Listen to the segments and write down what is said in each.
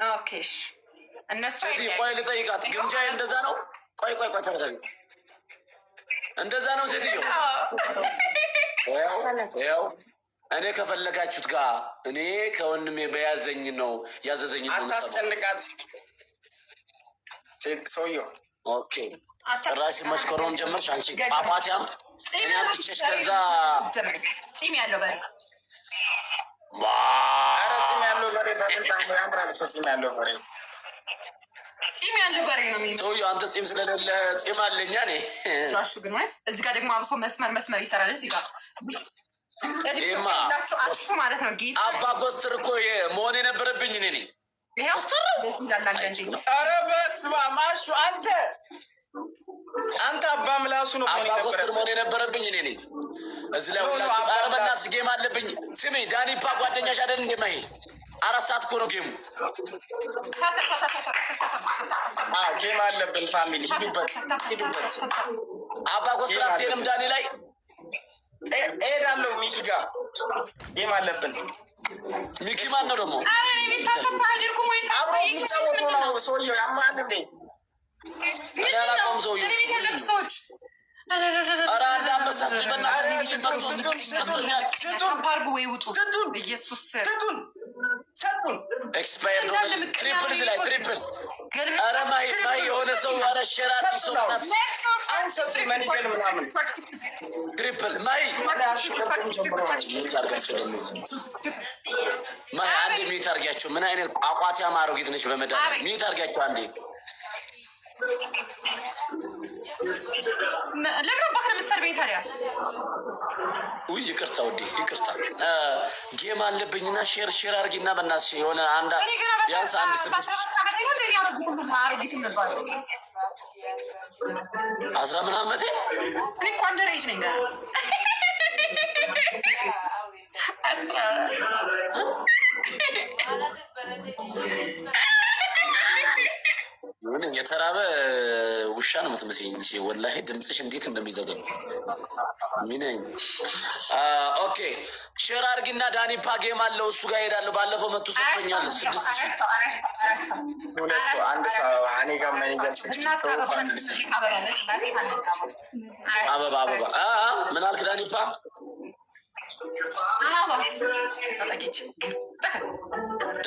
ኦኬሽ እነሱ ቆይ ልጠይቃት። ግምጃዬ እንደዛ ነው? ቆይ ተረጋጊ። እንደዛ ነው ሴትዮ? ያው እኔ ከፈለጋችሁት ጋር እኔ ከወንድሜ በያዘኝ ነው ያዘዘኝ ነው። አታስጨንቃት ሰውየው። ኦኬ ራሽ መስከረም ጀመርሽ አንቺ ጳጳቲያም እኛም ትችሽ ከዛ ጺም ያለው በሬ ኧረ ጺም ያለው በሬ በጣም ያምራል። ጺም ያለው በሬ ነው የሚለው ሰውዬው። አንተ ጺም ስለሌለ ጺም አለኛ እኔ ስራሹ ግን ማለት እዚህ ጋር ደግሞ አብሶ መስመር ይሰራል። እዚህ ጋር አሹ ማለት ነው። ጌታ አባ ኮስትር እኮ መሆን የነበረብኝ እኔ ነኝ። ይሄው ኧረ በስመ አብ አሹ አንተ አባ ምላሱ ነው አባ ኮስትር መሆን የነበረብኝ እኔ ነኝ። እዚህ ላይ ሁላችሁ ኧረ በእናትሽ ጌም አለብኝ። ስሚ ዳኒፓ ጓደኛሽ አይደል እንደ ማይ 4 ሰዓት እኮ ነው ጌሙ። ጌም አለብን ፋሚሊ ሂዱበት። አባ ኮስትር አትሄድም ዳኒ ላይ እሄዳለሁ። ሚኪ ጋር ጌም አለብን። ሚኪ ማን ነው ደግሞ? አብሮ የሚጫወቱ ነው ሰውየው። ያማል እንዴ? አላውቀውም ሰውየው። ሰዎች ኧረ አንድ አንበሳ ስጥበና ኤክስፓየር ትሪፕል እዚህ ላይ ትሪፕል። ኧረ ማይ የሆነ ሰው ኧረ ሸራት ሰው ናት። ትሪፕል ማይ አንዴ ሚት አድርጊያቸው። ምን አይነት ቋቋት ያማረጊት ነች በመዳ ሚት አድርጊያቸው አንዴ። ለምን ባክረ ምሰርበኝ ታዲያ? ውይ ይቅርታ ውዴ ይቅርታ። ጌም አለብኝና ሼር አድርጊና በእናትሽ የሆነ አንድ ቢያንስ 1 6 10 ምናምን ዓመቴ እኔ እኮ አንደሬጅ ነኝ። ምንም የተራበ ውሻ ነው የምትመስለኝ። ወላሂ ድምፅሽ እንዴት እንደሚዘገብ ሚነኝ። ኦኬ ሼር አድርጊና ዳኒፓ ጌም አለው እሱ ጋር ሄዳለሁ። ባለፈው መቶ ሰጥቶኛል 6000 አበባ ምን አልክ ዳኒፓ?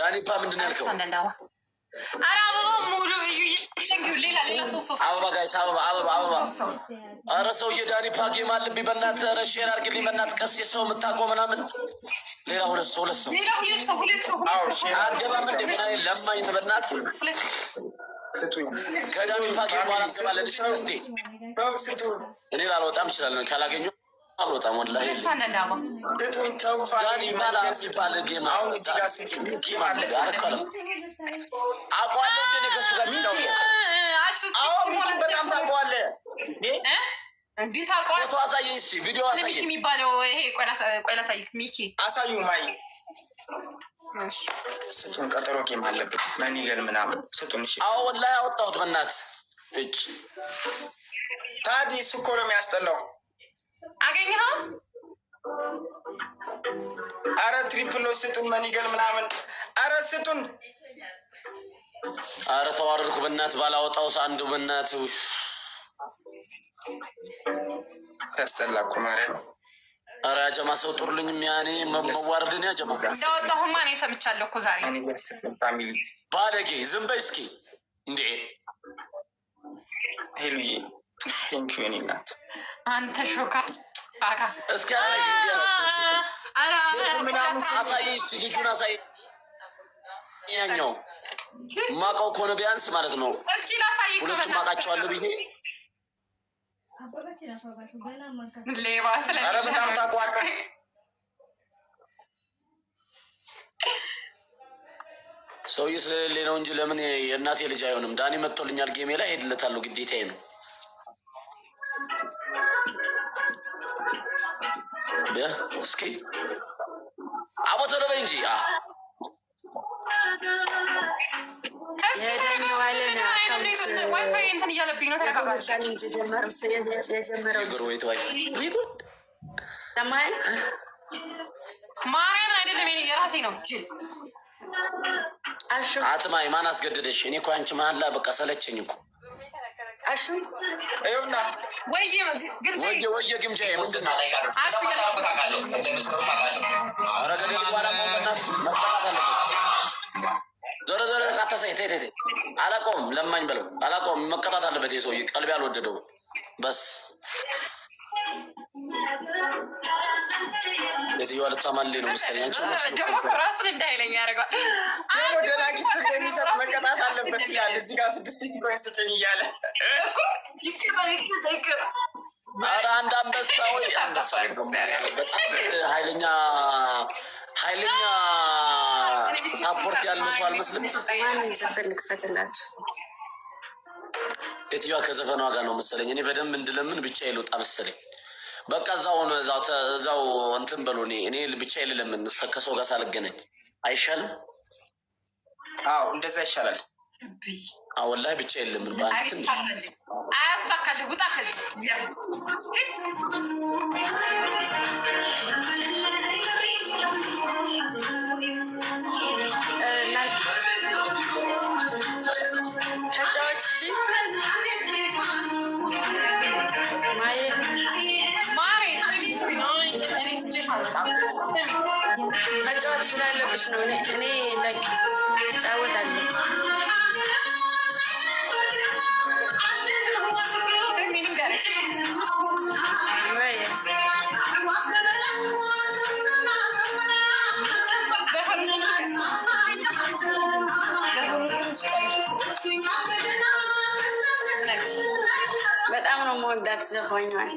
ዳኒፓ ምንድን ነው ያልከው? አበባ ጋይስ አበባ። ኧረ ሰውዬ ዳኒፓ ጌም አለብኝ በእናትህ። ኧረ ሼር አድርግልኝ በእናትህ። ቀስ ሰው የምታውቀው ምናምን ሌላ ሁለት ሰው አገባም እንደ ምን አይነት ለማኝ ነው በእናትህ። ከዳኒፓ ጌም በኋላ እንገባለን። እሺ እስኪ እኔ ላልወጣም እችላለሁ ካላገኘሁ አልወጣም። ወላሂ ዳኒፓ ሲባል ጌም አውቀዋለሁ እንደ ከእሱ ጋር የሚጫወተው በጣም ታውቀዋለህ። ፎቶ አሳየኝ እስኪ ቪዲዮ አሳየኝ የሚባለው ይሄ ቆይ ላሳይክ። ሚኪ አሳዩ ማይ ስጡን። ቀጠሮ ጌም አለብን መኒገል ምናምን ስጡን። እሺ አዎ ወላሂ አወጣሁት በእናትህ እጅ ታዲ እሱ እኮ ነው የሚያስጠላው። አገኘኸው? ኧረ ትሪፕሎ ስጡን መኒገል ምናምን ኧረ ስጡን። ኧረ ተዋረድኩ በእናትህ ባላወጣውስ አንዱ በእናትህ ተስጠላ እኮ ማርያም። ኧረ ያጀማ ሰው ጥሩልኝ። ያኔ መዋረድን ያጀማ እንዳወጣሁማ እኔ ሰምቻለሁ እኮ ዛሬ። ባለጌ ዝም በይ እስኪ እንዴ ሄሉዬ ቴንኪው የኔ እናት። አንተ ሾካ አካ እስኪ አሳየኝ እስኪ ልጁን አሳየኝ። ያኛው ማውቀው ከሆነ ቢያንስ ማለት ነው። እስኪ ላሳይህ። ሁለቱም አውቃቸዋለሁ ብዬ ሌባ ስለሌለ ኧረ በጣም ታውቀዋለህ። ሰውዬ ስለሌለ ነው እንጂ ለምን የእናቴ ልጅ አይሆንም። ዳኒ መጥቶልኛል ጌሜ ላይ ሄድለታለሁ፣ ግዴታዬ ነው። እስኪ አቦቶ ነው በይ እንጂ ዋይፋይ እንትን እያለብኝ ነው። ማርያምን አይደለም የራሴ ነው። አትማይ ማን አስገደደሽ? እኔ እኮ አንቺ መሀላ በቃ ሰለቸኝ እኮ። አሹ ይኸውና ወየ ግምጃ ምንድን ነው? ኧረ ገደል በኋላ መውጣት ዞረ ዞረ ቃተሳይ ተይ አላውቀውም። ለማኝ በለው አላውቀውም። መቀጣት አለበት የሰውዬ ቀልቤ አልወደደው በስ የትየዋ ልታማልኝ ነው መሰለኝ። አንቺ ደግሞ ራሱን እንዳይለኝ ያደርገዋል። ደግሞ ደናጊስ የሚሰጥ መቀጣት አለበት ይላል። እዚህ ጋር 6 ኮይን ስጥኝ እያለ ኧረ አንድ አንበሳ ወይ አንበሳ በጣም ኃይለኛ ሳፖርት ያለው ሰው አልመስልም። የትየዋ ከዘፈኗ ጋር ነው መሰለኝ። እኔ በደንብ እንድለምን ብቻ ይልወጣ መሰለኝ። በቃ እዛው እንትን በሉ። እኔ ብቻ ልለምን ከሰው ጋር ሳልገናኝ አይሻልም? አዎ እንደዛ ይሻላል። ወላሂ ብቻ የለምን በአንድ ትንሽ አያሳካልህ። ውጣ ከዚህ ተጫዋች መጫወት ስላለብሽ ነው። እኔ ላይክ እጫወታለሁ። በጣም ነው የምወዳት ዘፋኟን።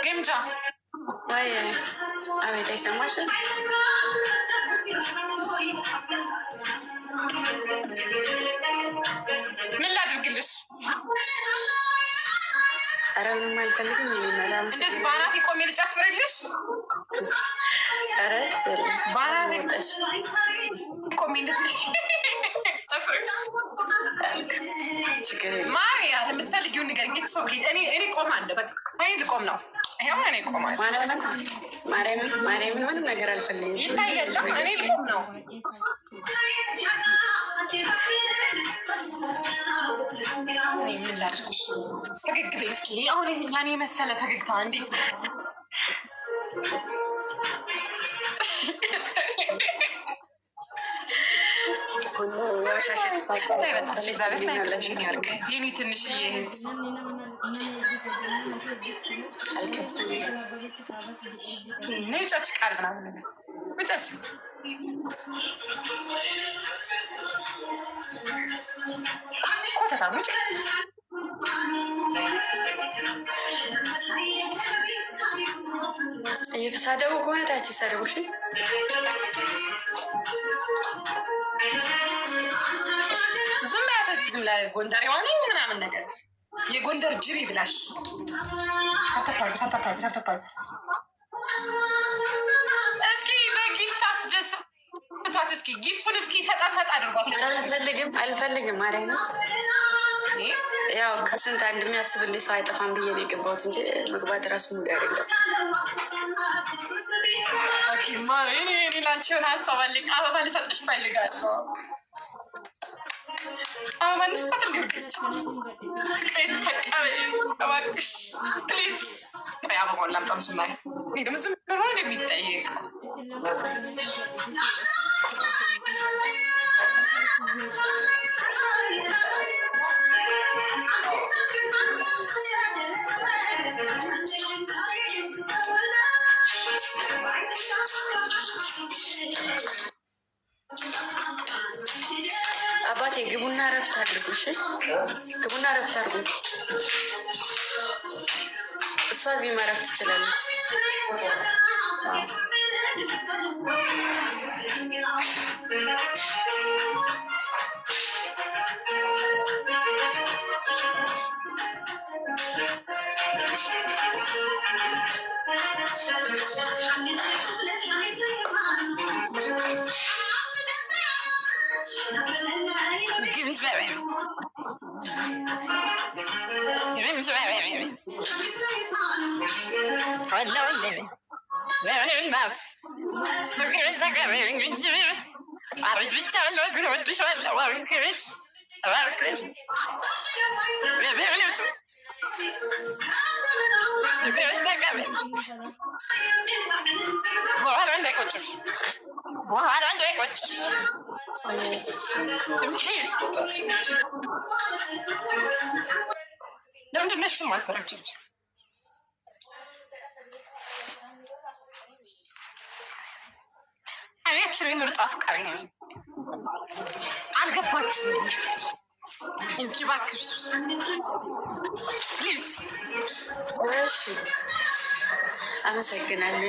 ግምጃ ወይ አቤት፣ አይሰማሽም? ምን ላድርግልሽ? ኧረ ምንም አልፈልግም። እንደዚህ በአናቴ ቆሜ ልጨፍርልሽ? ኧረ በአናቴ ቆሜ እንደዚህ ጨፍርልሽ? ማርያ የምትፈልጊውን ንገሪኝ። እኔ ቆማለሁ። በቃ እኔ ልቆም ነው። ይኸው እኔ ቆማለሁ። ማርያምን ምንም ነገር አልፈልግም። ይታያል። እኔ ልቆም ነው። ምን ላድርግሽ? ፈገግ በይ እስኪ። አሁን ያኔ የመሰለ ፈገግታ እንዴት ነው? የኔ ትንሽዬ እህት ውጫች ቃል ምናምን ውጫች ኮተታ ውጭ እየተሳደቡ ከሆነ ታች ይሳደቡ። እሺ ዝም ያተስ ዝም ላይ ጎንደር የሆነ ምናምን ነገር የጎንደር ጅሪ ብላሽ ተርተፓሉ እስኪ በጊፍት አስደስቷት። እስኪ ጊፍቱን እስኪ ሰጣ አድርጓት። አልፈልግም ማርያም ነው። ያው ከስንት አንድ የሚያስብልኝ ሰው አይጠፋም ብዬ ነው የገባሁት እንጂ መግባት ራሱ ሙድ አይደለም። እኔ ላንቺ የሆነ ሀሳብ አለኝ። አበባ ልሰጥሽ እፈልጋለሁ። አበባ ልስጣት እንዲወደች ተቀበይ እባክሽ ፕሊዝ። ቆይ አበባውን ላምጣም። ዝም ላይ እኔ ደግሞ ዝም ብሎ እንደሚጠየቅ አባቴ ግቡና እረፍት አድርጉ። እሺ ግቡና እረፍት አድርጉ። እሷ እዚህ ማረፍ ትችላለች። ለምንድን ነው እሱም አልፈረድም? እኔ ምርጥ አፍቃሪ ነኝ። አልገባችሁም? እንኪ እባክሽ ፕሊዝ። እሺ አመሰግናለሁ።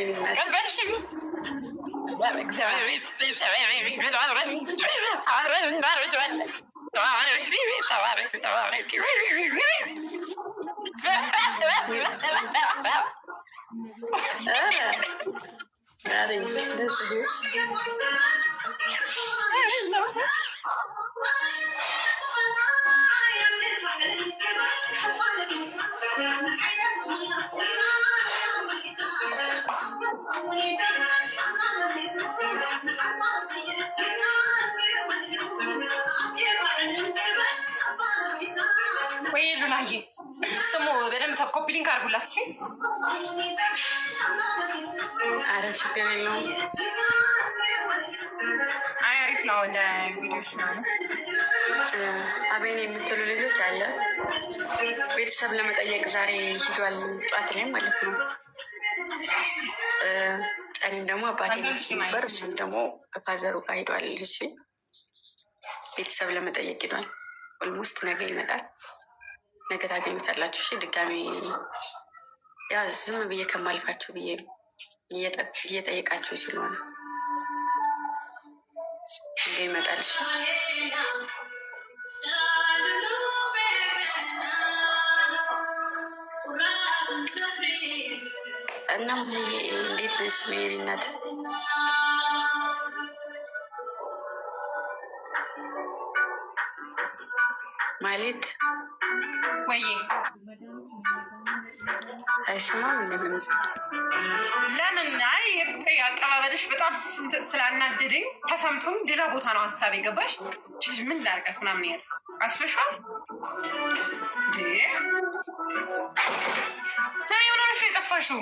ወይ ሉላዬ ስሙ በደንብ ኮፒ ሊንክ አድርጉላት። እሺ ኧረ ችግር የለውም። አይ አሪፍ ነው ለቪዲዮሽ ነው። አቤን የምትሉ ልጆች አለ ቤተሰብ ለመጠየቅ ዛሬ ሂዷል፣ ጧት ላይ ማለት ነው። ቀሪም ደግሞ አባቴ ነበር፣ እሱም ደግሞ ፋዘሩ ጋር ሂዷል። እሺ ቤተሰብ ለመጠየቅ ሂዷል። ኦልሞስት ነገ ይመጣል። ነገ ታገኙታላችሁ። እሺ ድጋሚ ያ ዝም ብዬ ከማልፋችሁ ብዬ ነው እየጠየቃችሁ ስለሆነ ነገ ይመጣል። እሺ እና እንዴት ነሽ ሜሪ እናት? ማለት ወይ አይሰማም እንደምንጽ ለምን? አይ የፍቅር አቀባበልሽ በጣም ስላናደደኝ ተሰምቶኝ ሌላ ቦታ ነው ሀሳብ የገባሽ። ምን ላርቀት ምናምን ያለ አስበሽዋል? ሰው የሆነሽ የጠፋሽው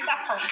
ጠፋሽ።